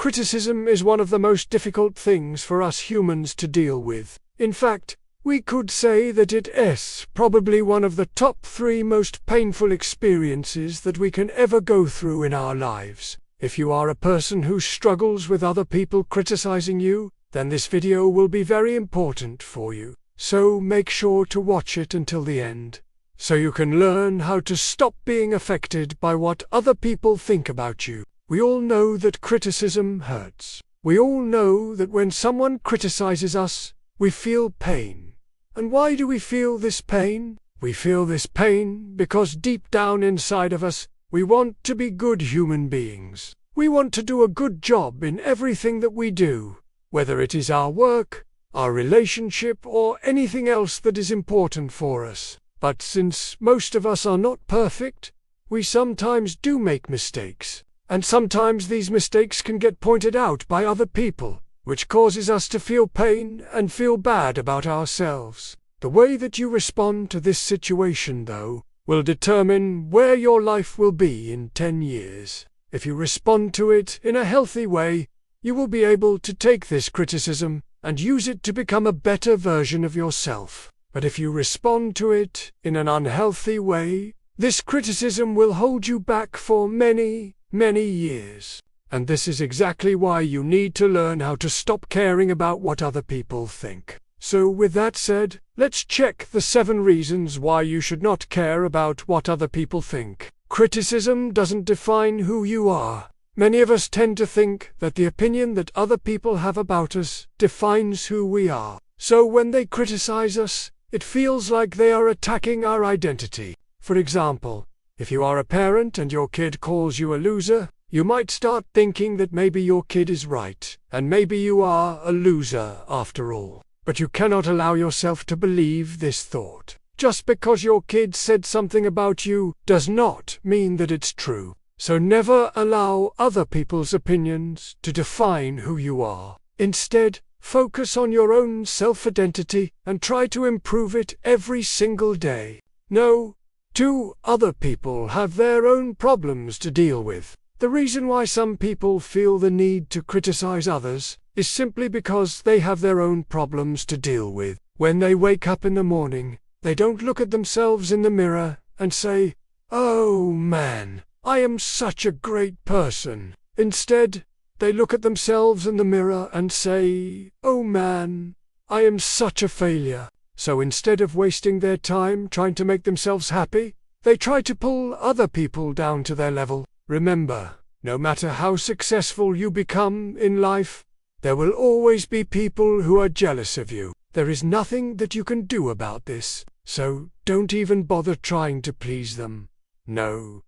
criticism is one of the most difficult things for us humans to deal with. In fact, we could say that it is probably one of the top 3 most painful experiences that we can ever go through in our lives. If you are a person who struggles with other people criticizing you, then this video will be very important for you. So make sure to watch it until the end, so you can learn how to stop being affected by what other people think about you. We all know that criticism hurts. We all know that when someone criticizes us, we feel pain. And why do we feel this pain? We feel this pain because deep down inside of us, we want to be good human beings. We want to do a good job in everything that we do, whether it is our work, our relationship, or anything else that is important for us. But since most of us are not perfect, we sometimes do make mistakes. And sometimes these mistakes can get pointed out by other people, which causes us to feel pain and feel bad about ourselves. The way that you respond to this situation, though, will determine where your life will be in 10 years. If you respond to it in a healthy way, you will be able to take this criticism and use it to become a better version of yourself. But if you respond to it in an unhealthy way, this criticism will hold you back for many years. And this is exactly why you need to learn how to stop caring about what other people think. So with that said, let's check the 7 reasons why you should not care about what other people think. Criticism doesn't define who you are. Many of us tend to think that the opinion that other people have about us defines who we are. So when they criticize us, it feels like they are attacking our identity. For example, if you are a parent and your kid calls you a loser, you might start thinking that maybe your kid is right, and maybe you are a loser after all. But you cannot allow yourself to believe this thought. Just because your kid said something about you does not mean that it's true. So never allow other people's opinions to define who you are. Instead, focus on your own self-identity and try to improve it every single day. No, other people have their own problems to deal with. The reason why some people feel the need to criticize others is simply because they have their own problems to deal with. When they wake up in the morning, they don't look at themselves in the mirror and say, "Oh man, I am such a great person." Instead, they look at themselves in the mirror and say, "Oh man, I am such a failure." So instead of wasting their time trying to make themselves happy, they try to pull other people down to their level. Remember, no matter how successful you become in life, there will always be people who are jealous of you. There is nothing that you can do about this, so don't even bother trying to please them. No.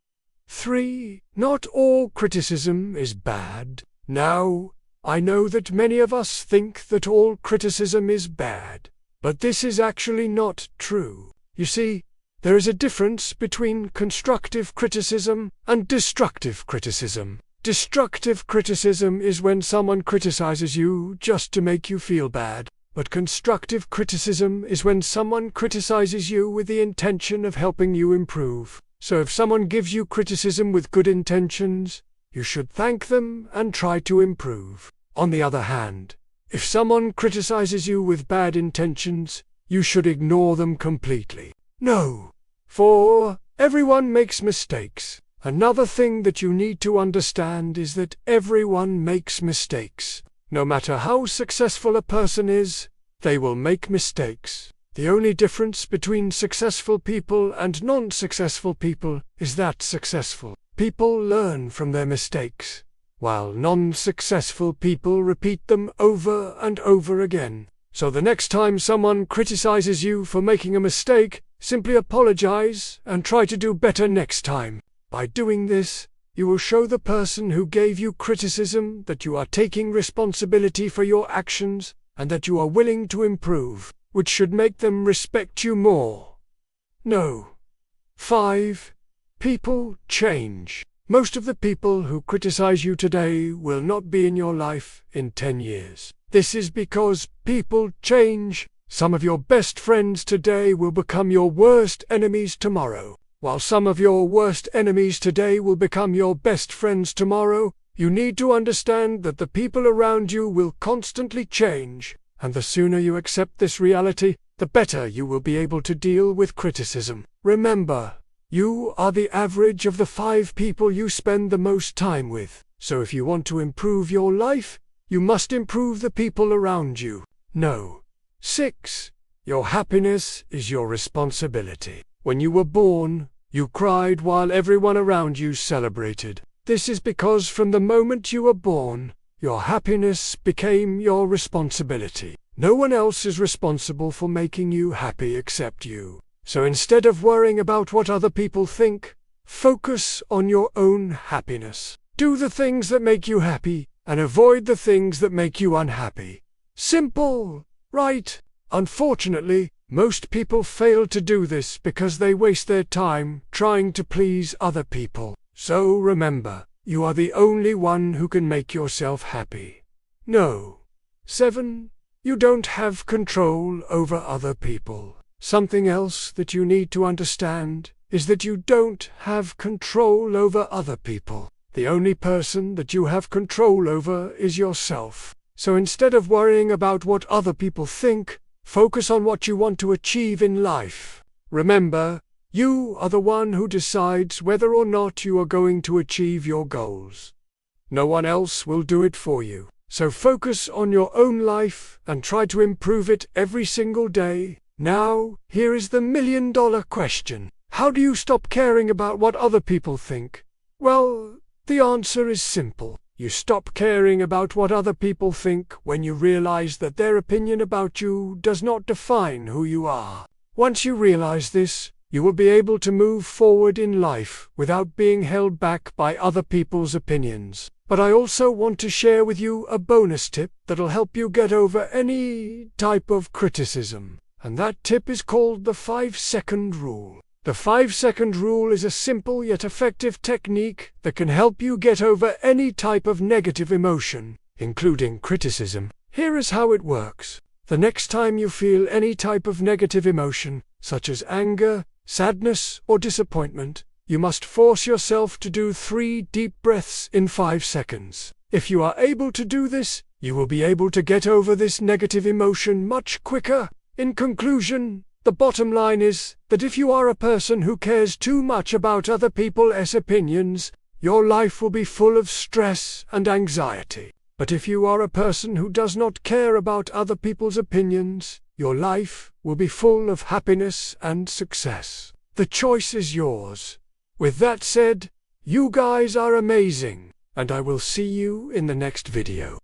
3. Not all criticism is bad. Now, I know that many of us think that all criticism is bad, but this is actually not true. You see, there is a difference between constructive criticism and destructive criticism. Destructive criticism is when someone criticizes you just to make you feel bad, but constructive criticism is when someone criticizes you with the intention of helping you improve. So if someone gives you criticism with good intentions, you should thank them and try to improve. On the other hand, if someone criticizes you with bad intentions, you should ignore them completely. No, for everyone makes mistakes. Another thing that you need to understand is that everyone makes mistakes. No matter how successful a person is, they will make mistakes. The only difference between successful people and non-successful people is that successful people learn from their mistakes, while non-successful people repeat them over and over again. So the next time someone criticizes you for making a mistake, simply apologize and try to do better next time. By doing this, you will show the person who gave you criticism that you are taking responsibility for your actions and that you are willing to improve, which should make them respect you more. No. 5. People change. Most of the people who criticize you today will not be in your life in 10 years. This is because people change. Some of your best friends today will become your worst enemies tomorrow, while some of your worst enemies today will become your best friends tomorrow. You need to understand that the people around you will constantly change, and the sooner you accept this reality, the better you will be able to deal with criticism. Remember, you are the average of the 5 people you spend the most time with. So if you want to improve your life, you must improve the people around you. No. 6. Your happiness is your responsibility. When you were born, you cried while everyone around you celebrated. This is because from the moment you were born, your happiness became your responsibility. No one else is responsible for making you happy except you. So instead of worrying about what other people think, focus on your own happiness. Do the things that make you happy, and avoid the things that make you unhappy. Simple, right? Unfortunately, most people fail to do this because they waste their time trying to please other people. So remember, you are the only one who can make yourself happy. No. 7. You don't have control over other people. Something else that you need to understand is that you don't have control over other people. The only person that you have control over is yourself. So instead of worrying about what other people think, focus on what you want to achieve in life. Remember, you are the one who decides whether or not you are going to achieve your goals. No one else will do it for you. So focus on your own life and try to improve it every single day. Now, here is the million-dollar question. How do you stop caring about what other people think? Well, the answer is simple. You stop caring about what other people think when you realize that their opinion about you does not define who you are. Once you realize this, you will be able to move forward in life without being held back by other people's opinions. But I also want to share with you a bonus tip that'll help you get over any type of criticism. And that tip is called the 5-second rule. The 5-second rule is a simple yet effective technique that can help you get over any type of negative emotion, including criticism. Here is how it works. The next time you feel any type of negative emotion, such as anger, sadness, or disappointment, you must force yourself to do 3 deep breaths in 5 seconds. If you are able to do this, you will be able to get over this negative emotion much quicker. In conclusion, the bottom line is that if you are a person who cares too much about other people's opinions, your life will be full of stress and anxiety. But if you are a person who does not care about other people's opinions, your life will be full of happiness and success. The choice is yours. With that said, you guys are amazing, and I will see you in the next video.